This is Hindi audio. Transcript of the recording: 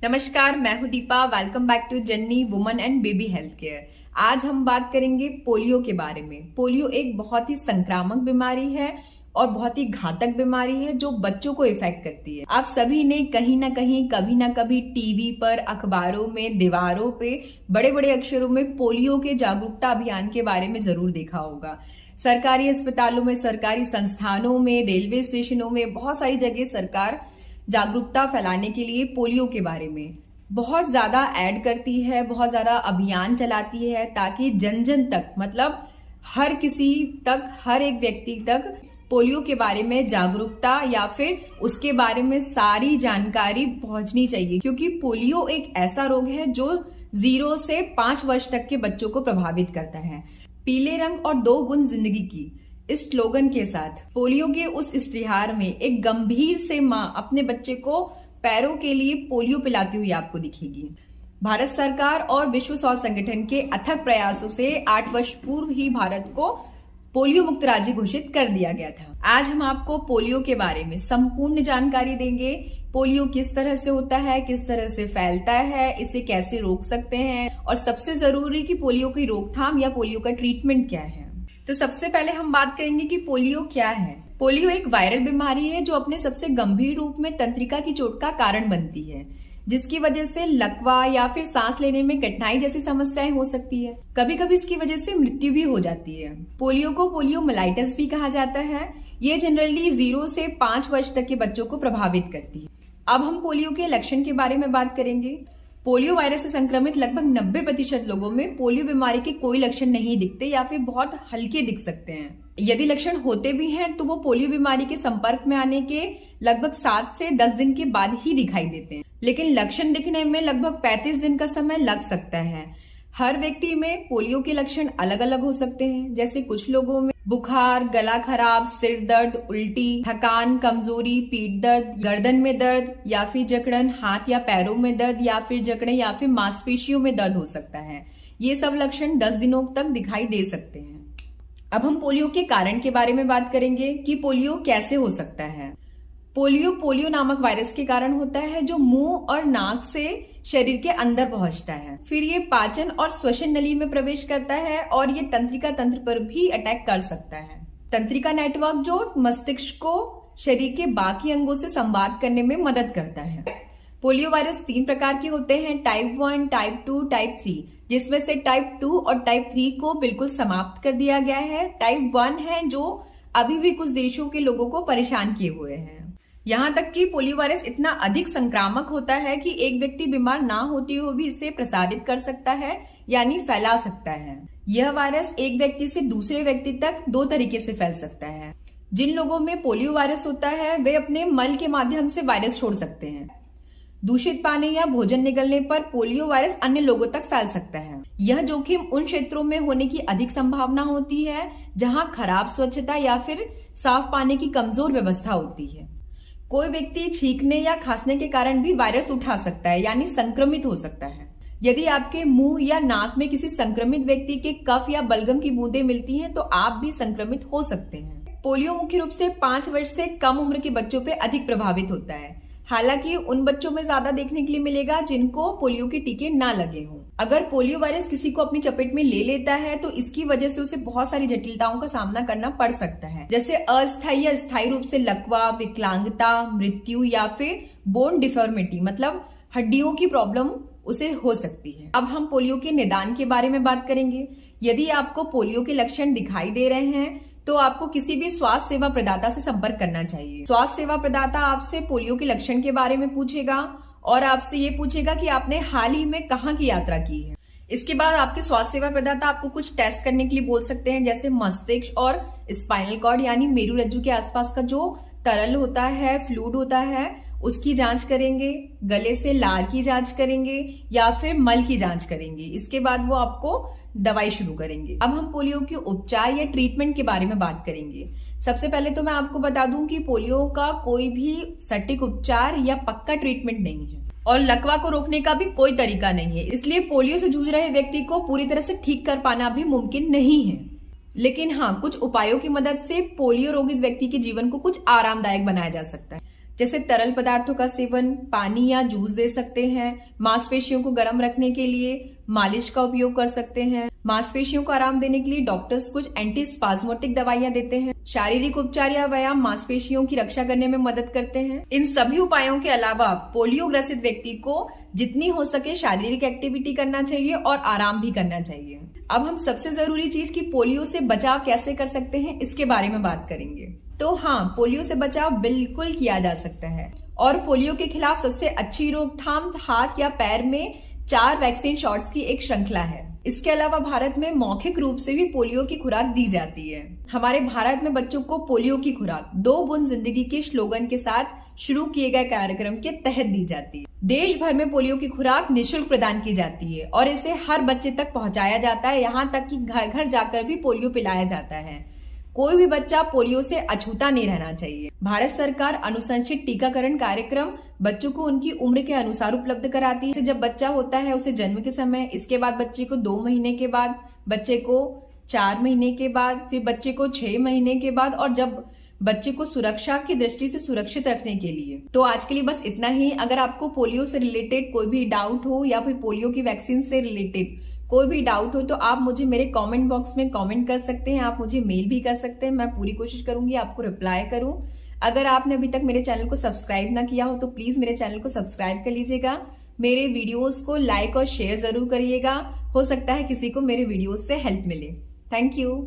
नमस्कार, मैं हूं दीपा। वेलकम बैक टू जन्नी woman and baby health care. आज हम बात करेंगे पोलियो के बारे में। पोलियो एक बहुत ही संक्रामक बीमारी है और बहुत ही घातक बीमारी है जो बच्चों को इफेक्ट करती है। आप सभी ने कहीं ना कहीं कभी ना कभी टीवी पर, अखबारों में, दीवारों पे बड़े बड़े अक्षरों में पोलियो के जागरूकता अभियान के बारे में जरूर देखा होगा। सरकारी अस्पतालों में, सरकारी संस्थानों में, रेलवे स्टेशनों में, बहुत सारी जगह सरकार जागरूकता फैलाने के लिए पोलियो के बारे में बहुत ज्यादा ऐड करती है, बहुत ज्यादा अभियान चलाती है ताकि जन जन तक, मतलब हर किसी तक, हर एक व्यक्ति तक पोलियो के बारे में जागरूकता या फिर उसके बारे में सारी जानकारी पहुंचनी चाहिए। क्योंकि पोलियो एक ऐसा रोग है जो 0 से 5 वर्ष तक के बच्चों को प्रभावित करता है। पीले रंग और 2 बूंद जिंदगी की, इस स्लोगन के साथ पोलियो के उस इश्तिहार में एक गंभीर से मां अपने बच्चे को पैरों के लिए पोलियो पिलाती हुई आपको दिखेगी। भारत सरकार और विश्व स्वास्थ्य संगठन के अथक प्रयासों से 8 वर्ष पूर्व ही भारत को पोलियो मुक्त राज्य घोषित कर दिया गया था। आज हम आपको पोलियो के बारे में संपूर्ण जानकारी देंगे। पोलियो किस तरह से होता है, किस तरह से फैलता है, इसे कैसे रोक सकते हैं और सबसे जरूरी कि पोलियो की रोकथाम या पोलियो का ट्रीटमेंट क्या है। तो सबसे पहले हम बात करेंगे कि पोलियो क्या है। पोलियो एक वायरल बीमारी है जो अपने सबसे गंभीर रूप में तंत्रिका की चोट का कारण बनती है, जिसकी वजह से लकवा या फिर सांस लेने में कठिनाई जैसी समस्याएं हो सकती है। कभी कभी इसकी वजह से मृत्यु भी हो जाती है। पोलियो को पोलियोमाइलाइटिस भी कहा जाता है। ये जनरली 0 से 5 वर्ष तक के बच्चों को प्रभावित करती है। अब हम पोलियो के लक्षण के बारे में बात करेंगे। पोलियो वायरस से संक्रमित लगभग 90% लोगों में पोलियो बीमारी के कोई लक्षण नहीं दिखते या फिर बहुत हल्के दिख सकते हैं। यदि लक्षण होते भी हैं तो वो पोलियो बीमारी के संपर्क में आने के लगभग 7 से 10 दिन के बाद ही दिखाई देते हैं, लेकिन लक्षण दिखने में लगभग 35 दिन का समय लग सकता है। हर व्यक्ति में पोलियो के लक्षण अलग अलग हो सकते हैं। जैसे कुछ लोगों में बुखार, गला खराब, सिर दर्द, उल्टी, थकान, कमजोरी, पीठ दर्द, गर्दन में दर्द या फिर जकड़न, हाथ या पैरों में दर्द या फिर जकड़न या फिर मांसपेशियों में दर्द हो सकता है। ये सब लक्षण 10 दिनों तक दिखाई दे सकते हैं। अब हम पोलियो के कारण के बारे में बात करेंगे कि पोलियो कैसे हो सकता है। पोलियो नामक वायरस के कारण होता है जो मुंह और नाक से शरीर के अंदर पहुंचता है। फिर ये पाचन और श्वसन नली में प्रवेश करता है और ये तंत्रिका तंत्र पर भी अटैक कर सकता है। तंत्रिका नेटवर्क जो मस्तिष्क को शरीर के बाकी अंगों से संवाद करने में मदद करता है। पोलियो वायरस 3 प्रकार के होते हैं, टाइप 1, टाइप 2, टाइप 3, जिसमें से टाइप 2 और टाइप 3 को बिल्कुल समाप्त कर दिया गया है। टाइप 1 है जो अभी भी कुछ देशों के लोगों को परेशान किए हुए है। यहाँ तक कि पोलियो वायरस इतना अधिक संक्रामक होता है कि एक व्यक्ति बीमार ना होते हुए भी इसे प्रसारित कर सकता है, यानी फैला सकता है। यह वायरस एक व्यक्ति से दूसरे व्यक्ति तक 2 तरीके से फैल सकता है। जिन लोगों में पोलियो वायरस होता है वे अपने मल के माध्यम से वायरस छोड़ सकते हैं। दूषित पानी या भोजन निगलने पर पोलियो वायरस अन्य लोगों तक फैल सकता है। यह जोखिम उन क्षेत्रों में होने की अधिक संभावना होती है जहां खराब स्वच्छता या फिर साफ पानी की कमजोर व्यवस्था होती है। कोई व्यक्ति छींकने या खांसने के कारण भी वायरस उठा सकता है, यानी संक्रमित हो सकता है। यदि आपके मुंह या नाक में किसी संक्रमित व्यक्ति के कफ या बलगम की बूंदें मिलती हैं तो आप भी संक्रमित हो सकते हैं। पोलियो मुख्य रूप से 5 वर्ष से कम उम्र के बच्चों पे अधिक प्रभावित होता है। हालांकि उन बच्चों में ज्यादा देखने के लिए मिलेगा जिनको पोलियो के टीके ना लगे हों। अगर पोलियो वायरस किसी को अपनी चपेट में ले लेता है तो इसकी वजह से उसे बहुत सारी जटिलताओं का सामना करना पड़ सकता है, जैसे अस्थायी या स्थायी रूप से लकवा, विकलांगता, मृत्यु या फिर बोन डिफॉर्मिटी, मतलब हड्डियों की प्रॉब्लम उसे हो सकती है। अब हम पोलियो के निदान के बारे में बात करेंगे। यदि आपको पोलियो के लक्षण दिखाई दे रहे हैं तो आपको किसी भी स्वास्थ्य सेवा प्रदाता से संपर्क करना चाहिए। स्वास्थ्य सेवा प्रदाता आपसे पोलियो के लक्षण के बारे में पूछेगा और आपसे ये पूछेगा कि आपने हाल ही में कहाँ की यात्रा की है। इसके बाद आपके स्वास्थ्य सेवा प्रदाता आपको कुछ टेस्ट करने के लिए बोल सकते हैं, जैसे मस्तिष्क और स्पाइनल कॉर्ड यानी मेरुरज्जु के आसपास का जो तरल होता है, फ्लूइड होता है, उसकी जांच करेंगे, गले से लार की जांच करेंगे या फिर मल की जांच करेंगे। इसके बाद वो आपको दवाई शुरू करेंगे। अब हम पोलियो के उपचार या ट्रीटमेंट के बारे में बात करेंगे। सबसे पहले तो मैं आपको बता दूं कि पोलियो का कोई भी सटीक उपचार या पक्का ट्रीटमेंट नहीं है और लकवा को रोकने का भी कोई तरीका नहीं है। इसलिए पोलियो से जूझ रहे व्यक्ति को पूरी तरह से ठीक कर पाना भी मुमकिन नहीं है। लेकिन हाँ, कुछ उपायों की मदद से पोलियो रोगित व्यक्ति के जीवन को कुछ आरामदायक बनाया जा सकता है। जैसे तरल पदार्थों का सेवन, पानी या जूस दे सकते हैं। मांसपेशियों को गर्म रखने के लिए मालिश का उपयोग कर सकते हैं। मांसपेशियों को आराम देने के लिए डॉक्टर्स कुछ एंटीस्पाज्मोटिक दवाइयां देते हैं। शारीरिक उपचार या व्यायाम मांसपेशियों की रक्षा करने में मदद करते हैं। इन सभी उपायों के अलावा पोलियो ग्रसित व्यक्ति को जितनी हो सके शारीरिक एक्टिविटी करना चाहिए और आराम भी करना चाहिए। अब हम सबसे जरूरी चीज कि पोलियो से बचाव कैसे कर सकते हैं इसके बारे में बात करेंगे। तो हाँ, पोलियो से बचाव बिल्कुल किया जा सकता है और पोलियो के खिलाफ सबसे अच्छी रोकथाम हाथ या पैर में 4 वैक्सीन शॉट्स की एक श्रृंखला है। इसके अलावा भारत में मौखिक रूप से भी पोलियो की खुराक दी जाती है। हमारे भारत में बच्चों को पोलियो की खुराक 2 बूंद जिंदगी के स्लोगन के साथ शुरू किए गए कार्यक्रम के तहत दी जाती है। देश भर में पोलियो की खुराक निःशुल्क प्रदान की जाती है और इसे हर बच्चे तक पहुंचाया जाता है। यहाँ तक कि घर घर जाकर भी पोलियो पिलाया जाता है। कोई भी बच्चा पोलियो से अछूता नहीं रहना चाहिए। भारत सरकार अनुशंसित टीकाकरण कार्यक्रम बच्चों को उनकी उम्र के अनुसार उपलब्ध कराती है। जब बच्चा होता है उसे जन्म के समय, इसके बाद बच्चे को 2 महीने के बाद, बच्चे को 4 महीने के बाद, फिर बच्चे को 6 महीने के बाद और जब बच्चे को सुरक्षा की दृष्टि से सुरक्षित रखने के लिए। तो आज के लिए बस इतना ही। अगर आपको पोलियो से रिलेटेड कोई भी डाउट हो या फिर पोलियो की वैक्सीन से रिलेटेड कोई भी डाउट हो तो आप मुझे मेरे कमेंट बॉक्स में कमेंट कर सकते हैं। आप मुझे मेल भी कर सकते हैं। मैं पूरी कोशिश करूंगी आपको रिप्लाई करूं। अगर आपने अभी तक मेरे चैनल को सब्सक्राइब ना किया हो तो प्लीज मेरे चैनल को सब्सक्राइब कर लीजिएगा। मेरे वीडियोस को लाइक और शेयर जरूर करिएगा। हो सकता है किसी को मेरे वीडियोस से हेल्प मिले। Thank you.